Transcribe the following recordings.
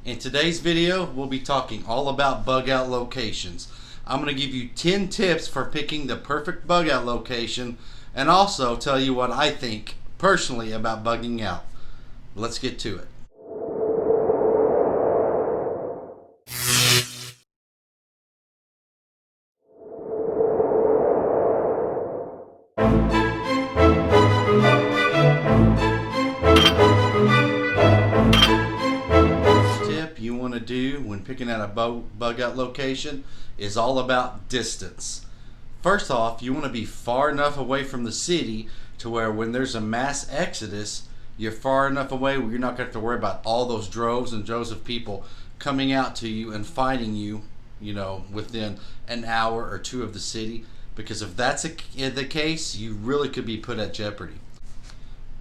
In today's video, we'll be talking all about bug out locations. I'm going to give you 10 tips for picking the perfect bug out location and also tell you what I think personally about bugging out. Let's get to it. You want to do when picking out a bug out location is all about distance. First off, you want to be far enough away from the city to where when there's a mass exodus, you're far enough away where you're not going to have to worry about all those droves and droves of people coming out to you and finding you, within an hour or two of the city. Because if that's the case, you really could be put at jeopardy.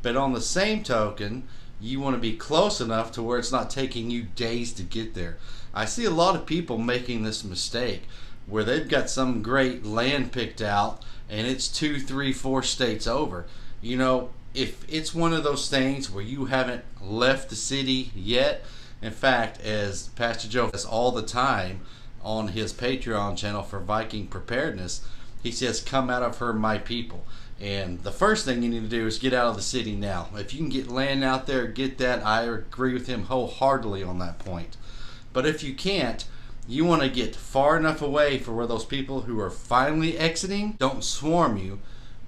But on the same token, you want to be close enough to where it's not taking you days to get there. I see a lot of people making this mistake where they've got some great land picked out and it's 2, 3, 4 states over. If it's one of those things where you haven't left the city yet, in fact, as Pastor Joe says all the time on his Patreon channel for Viking Preparedness, he says, "Come out of her, my people." And the first thing you need to do is get out of the city now. If you can get land out there, get that. I agree with him wholeheartedly on that point. But if you can't, you want to get far enough away for where those people who are finally exiting don't swarm you,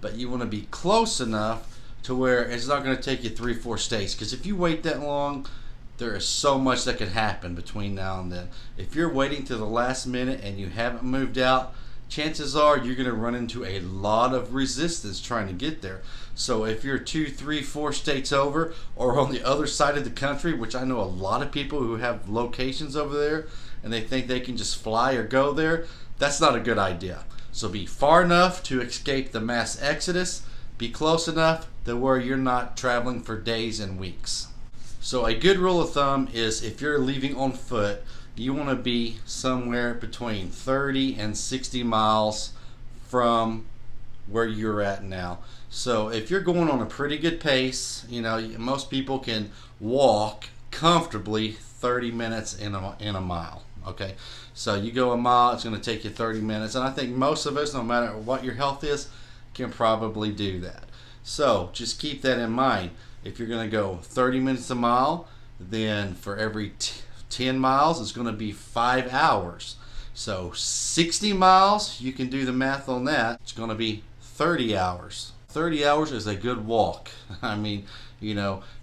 but you want to be close enough to where it's not going to take you 3, 4 states. Because if you wait that long, there is so much that could happen between now and then. If you're waiting to the last minute and you haven't moved out, chances are you're going to run into a lot of resistance trying to get there. So if you're 2, 3, 4 states over or on the other side of the country, which I know a lot of people who have locations over there and they think they can just fly or go there, that's not a good idea. So be far enough to escape the mass exodus, be close enough to where you're not traveling for days and weeks. So a good rule of thumb is if you're leaving on foot, you want to be somewhere between 30 and 60 miles from where you're at now. So if you're going on a pretty good pace, most people can walk comfortably 30 minutes in a mile. Okay, so you go a mile, it's going to take you 30 minutes. And I think most of us, no matter what your health is, can probably do that. So just keep that in mind. If you're going to go 30 minutes a mile, then for every 10 miles is going to be 5 hours. So 60 miles, you can do the math on that. It's going to be 30 hours. 30 hours is a good walk. I mean,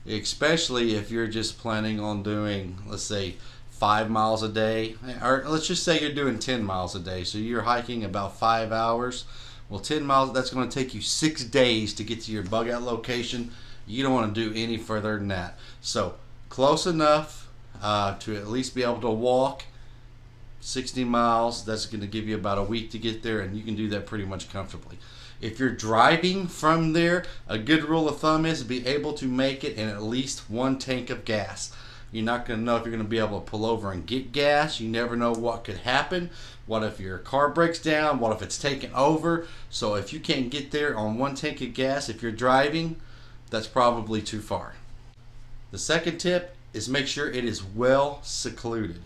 especially if you're just planning on doing, let's say, 5 miles a day, or let's just say you're doing 10 miles a day. So you're hiking about 5 hours. Well, 10 miles, that's going to take you 6 days to get to your bug out location. You don't want to do any further than that. So close enough to at least be able to walk 60 miles. That's going to give you about a week to get there, and you can do that pretty much comfortably. If you're driving from there, a good rule of thumb is to be able to make it in at least 1 tank of gas. You're not going to know if you're going to be able to pull over and get gas. You never know what could happen. What if your car breaks down? What if it's taken over? So if you can't get there on 1 tank of gas, if you're driving, that's probably too far. The second tip is make sure it is well secluded.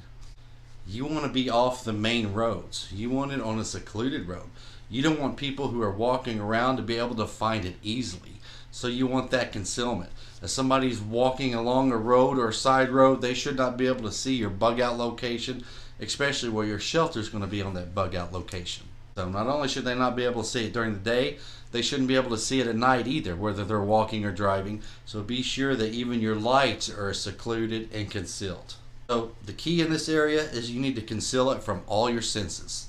You want to be off the main roads. You want it on a secluded road. You don't want people who are walking around to be able to find it easily. So you want that concealment. If somebody's walking along a road or a side road, they should not be able to see your bug out location, especially where your shelter is going to be on that bug out location. So not only should they not be able to see it during the day, they shouldn't be able to see it at night either, whether they're walking or driving. So be sure that even your lights are secluded and concealed. So the key in this area is you need to conceal it from all your senses.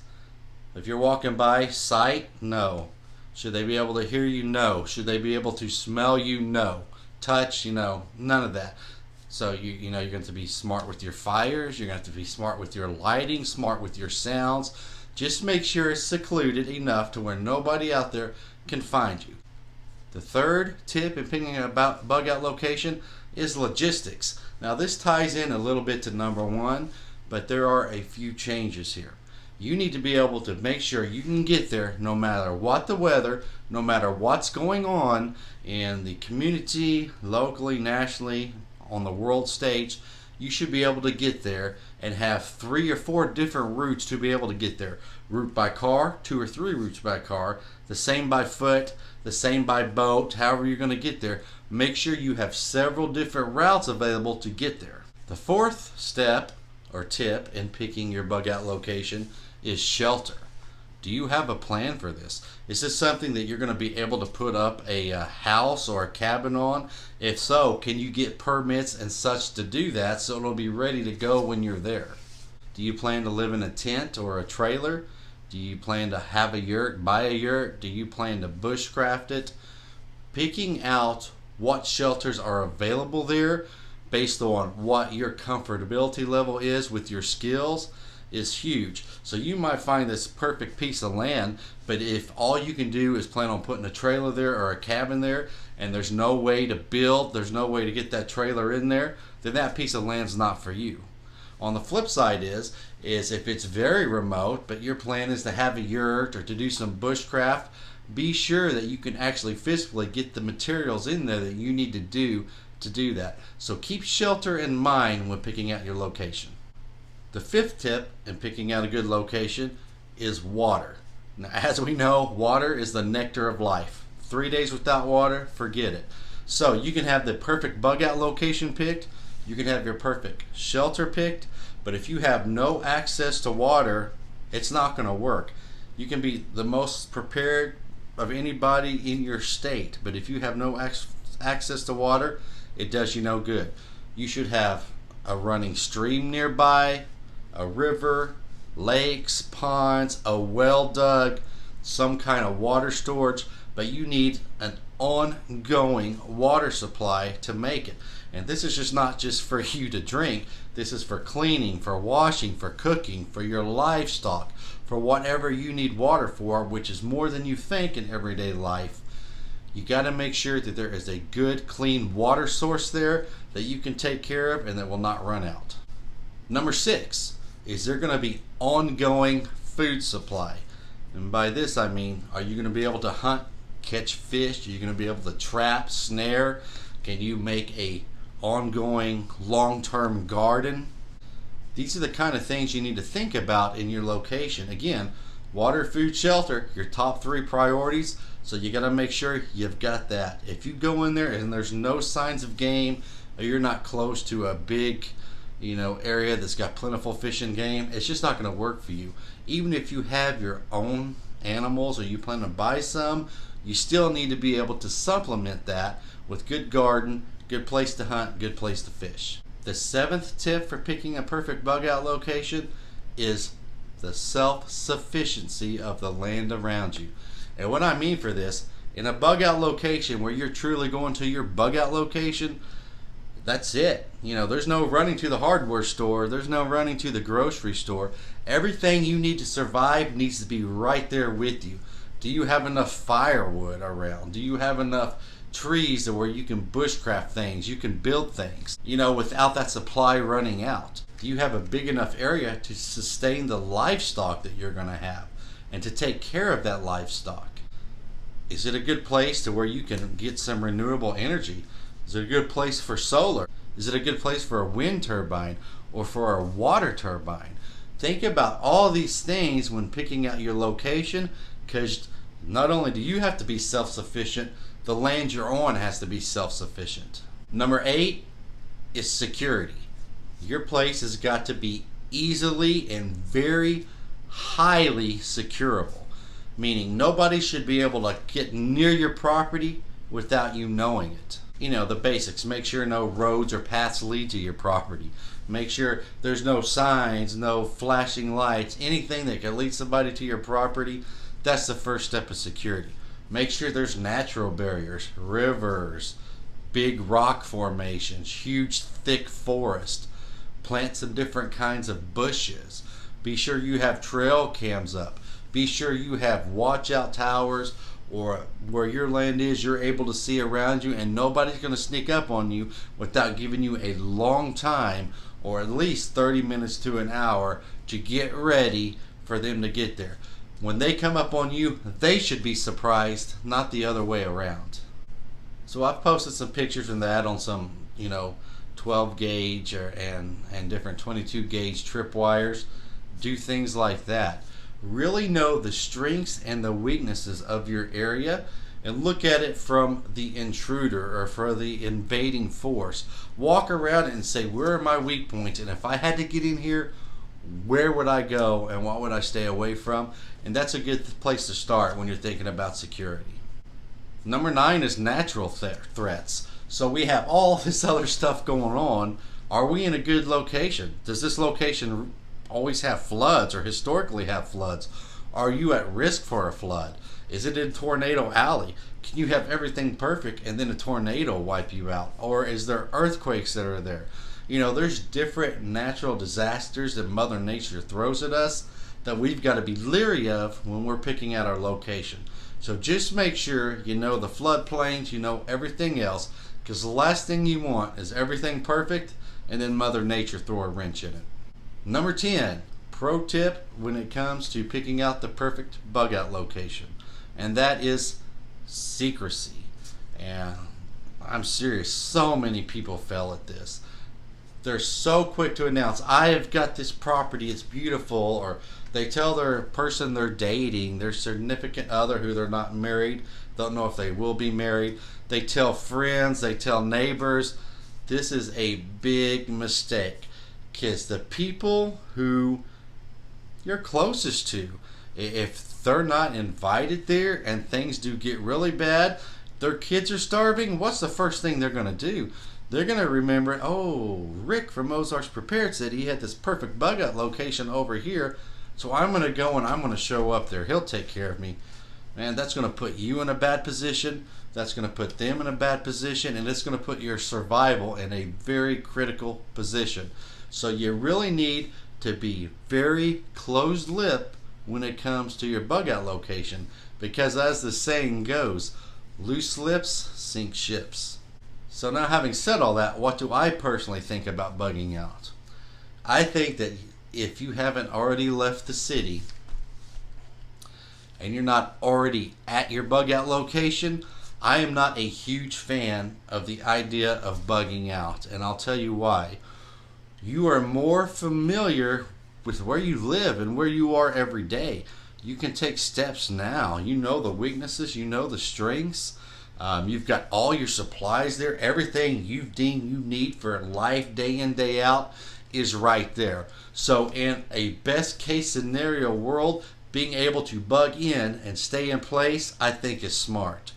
If you're walking by, sight, no. Should they be able to hear you? No. Should they be able to smell you? No. Touch, none of that. So you're going to be smart with your fires. You're going to have to be smart with your lighting, smart with your sounds. Just make sure it's secluded enough to where nobody out there can find you. The third tip in picking a bug out location is logistics. Now this ties in a little bit to number 1, but there are a few changes here. You need to be able to make sure you can get there no matter what the weather, no matter what's going on in the community, locally, nationally, on the world stage. you should be able to get there and have 3 or 4 different routes to be able to get there. Route by car, 2 or 3 routes by car, the same by foot, the same by boat, however you're going to get there. Make sure you have several different routes available to get there. The fourth step or tip in picking your bug out location is shelter. Do you have a plan for this? Is this something that you're going to be able to put up a house or a cabin on? If so, can you get permits and such to do that so it'll be ready to go when you're there? Do you plan to live in a tent or a trailer? Do you plan to have a yurt, buy a yurt? Do you plan to bushcraft it? Picking out what shelters are available there based on what your comfortability level is with your skills is huge. So you might find this perfect piece of land, but if all you can do is plan on putting a trailer there or a cabin there, and there's no way to build, there's no way to get that trailer in there, then that piece of land's not for you. On the flip side is if it's very remote, but your plan is to have a yurt or to do some bushcraft, be sure that you can actually physically get the materials in there that you need to do that. So keep shelter in mind when picking out your location. The fifth tip in picking out a good location is water. Now, as we know, water is the nectar of life. 3 days without water, forget it. So you can have the perfect bug out location picked, you can have your perfect shelter picked, but if you have no access to water, it's not going to work. You can be the most prepared of anybody in your state, but if you have no access to water, it does you no good. You should have a running stream nearby, a river, lakes, ponds, a well dug, some kind of water storage, but you need an ongoing water supply to make it. And this is just not just for you to drink. This is for cleaning, for washing, for cooking, for your livestock, for whatever you need water for, which is more than you think in everyday life. You got to make sure that there is a good, clean water source there that you can take care of and that will not run out. Number 6, is there going to be ongoing food supply? And by this I mean, are you going to be able to hunt, catch fish? Are you going to be able to trap, snare? Can you make a ongoing long-term garden? These are the kind of things you need to think about in your location. Again, water, food, shelter, your top 3 priorities. So you got to make sure you've got that. If you go in there and there's no signs of game, or you're not close to a big area that's got plentiful fish and game, it's just not going to work for you. Even if you have your own animals or you plan to buy some, you still need to be able to supplement that with good garden, good place to hunt, good place to fish. The 7th tip for picking a perfect bug out location is the self-sufficiency of the land around you. And what I mean for this, in a bug out location where you're truly going to your bug out location, that's it. There's no running to the hardware store, there's no running to the grocery store. Everything you need to survive needs to be right there with you. Do you have enough firewood around? Do you have enough trees where you can bushcraft things, you can build things, without that supply running out? Do you have a big enough area to sustain the livestock that you're going to have and to take care of that livestock? Is it a good place to where you can get some renewable energy? Is it a good place for solar? Is it a good place for a wind turbine or for a water turbine? Think about all these things when picking out your location, because not only do you have to be self-sufficient, the land you're on has to be self-sufficient. Number 8 is security. Your place has got to be easily and very highly securable, meaning nobody should be able to get near your property without you knowing it. The basics. Make sure no roads or paths lead to your property. Make sure there's no signs, no flashing lights, anything that can lead somebody to your property. That's the first step of security. Make sure there's natural barriers, rivers, big rock formations, huge thick forest. Plant some different kinds of bushes. Be sure you have trail cams up. Be sure you have watch out towers, or where your land is, you're able to see around you and nobody's going to sneak up on you without giving you a long time, or at least 30 minutes to an hour, to get ready for them to get there. When they come up on you, they should be surprised, not the other way around. So I've posted some pictures from that on some, 12 gauge and different 22 gauge trip wires. Do things like that. Really know the strengths and the weaknesses of your area and look at it from the intruder or for the invading force. Walk around it and say, where are my weak points? And if I had to get in here, where would I go and what would I stay away from? And that's a good place to start when you're thinking about security. Number 9 is natural threats. So we have all this other stuff going on. Are we in a good location? Does this location always have floods or historically have floods? Are you at risk for a flood? Is it in Tornado Alley? Can you have everything perfect and then a tornado wipe you out? Or is there earthquakes that are there? You know, there's different natural disasters that Mother Nature throws at us that we've got to be leery of when we're picking out our location. So just make sure you know the floodplains, you know everything else, because the last thing you want is everything perfect and then Mother Nature throw a wrench in it. Number 10, pro tip when it comes to picking out the perfect bug out location, and that is secrecy. And I'm serious, so many people fail at this. They're so quick to announce, I have got this property, it's beautiful, or they tell their person they're dating, their significant other who they're not married, don't know if they will be married. They tell friends, they tell neighbors. This is a big mistake, because the people who you're closest to, if they're not invited there and things do get really bad, their kids are starving, what's the first thing they're going to do? They're going to remember, oh, Rick from Ozarks Prepared said he had this perfect bug out location over here, so I'm going to go and I'm going to show up there. He'll take care of me. Man, that's going to put you in a bad position. That's going to put them in a bad position, and it's going to put your survival in a very critical position. So you really need to be very closed-lipped when it comes to your bug out location, because as the saying goes, loose lips sink ships. So now, having said all that, what do I personally think about bugging out? I think that if you haven't already left the city and you're not already at your bug out location, I am not a huge fan of the idea of bugging out, and I'll tell you why. You are more familiar with where you live and where you are every day. You can take steps now. You know the weaknesses, you know the strengths. You've got all your supplies there. Everything you deem you need for life day in, day out is right there. So in a best case scenario world, being able to bug in and stay in place, I think is smart.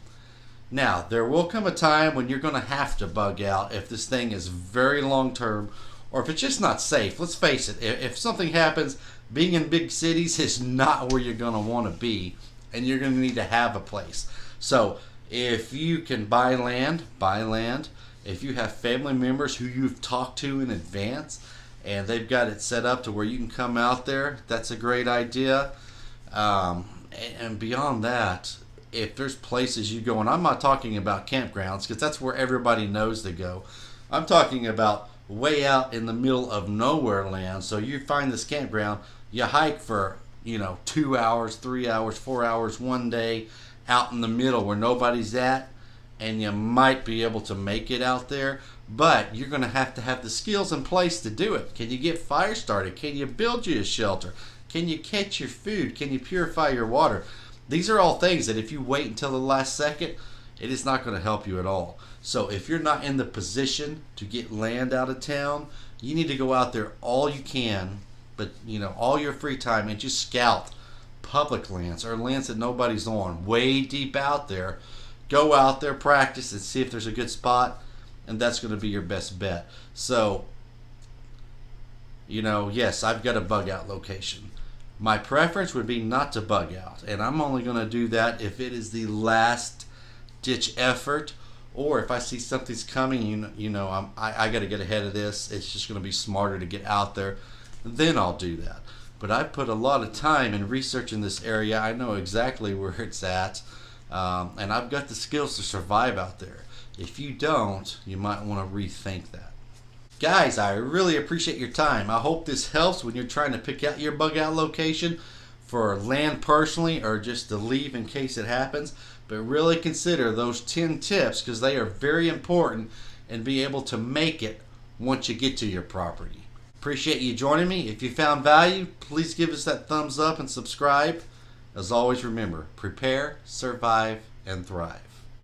Now, there will come a time when you're going to have to bug out if this thing is very long term, or if it's just not safe. Let's face it, if something happens, being in big cities is not where you're going to want to be, and you're going to need to have a place. So if you can buy land, buy land. If you have family members who you've talked to in advance and they've got it set up to where you can come out there, that's a great idea. And beyond that, if there's places you go, and I'm not talking about campgrounds because that's where everybody knows to go. I'm talking about way out in the middle of nowhere land. So you find this campground, you hike for 2 hours, 3 hours, 4 hours one day out in the middle where nobody's at, and you might be able to make it out there, but you're going to have the skills in place to do it. Can you get fire started? Can you build you a shelter? Can you catch your food? Can you purify your water? These are all things that if you wait until the last second, it is not going to help you at all. So if you're not in the position to get land out of town, you need to go out there all you can, but all your free time, and just scout public lands or lands that nobody's on, way deep out there. Go out there, practice, and see if there's a good spot, and that's going to be your best bet. So, yes, I've got a bug out location. My preference would be not to bug out, and I'm only going to do that if it is the last ditch effort, or if I see something's coming, I got to get ahead of this. It's just going to be smarter to get out there, then I'll do that. But I put a lot of time in researching this area. I know exactly where it's at, and I've got the skills to survive out there. If you don't, you might want to rethink that. Guys, I really appreciate your time. I hope this helps when you're trying to pick out your bug out location for land personally, or just to leave in case it happens. But really consider those 10 tips, because they are very important, and be able to make it once you get to your property. Appreciate you joining me. If you found value, please give us that thumbs up and subscribe. As always, remember, prepare, survive, and thrive.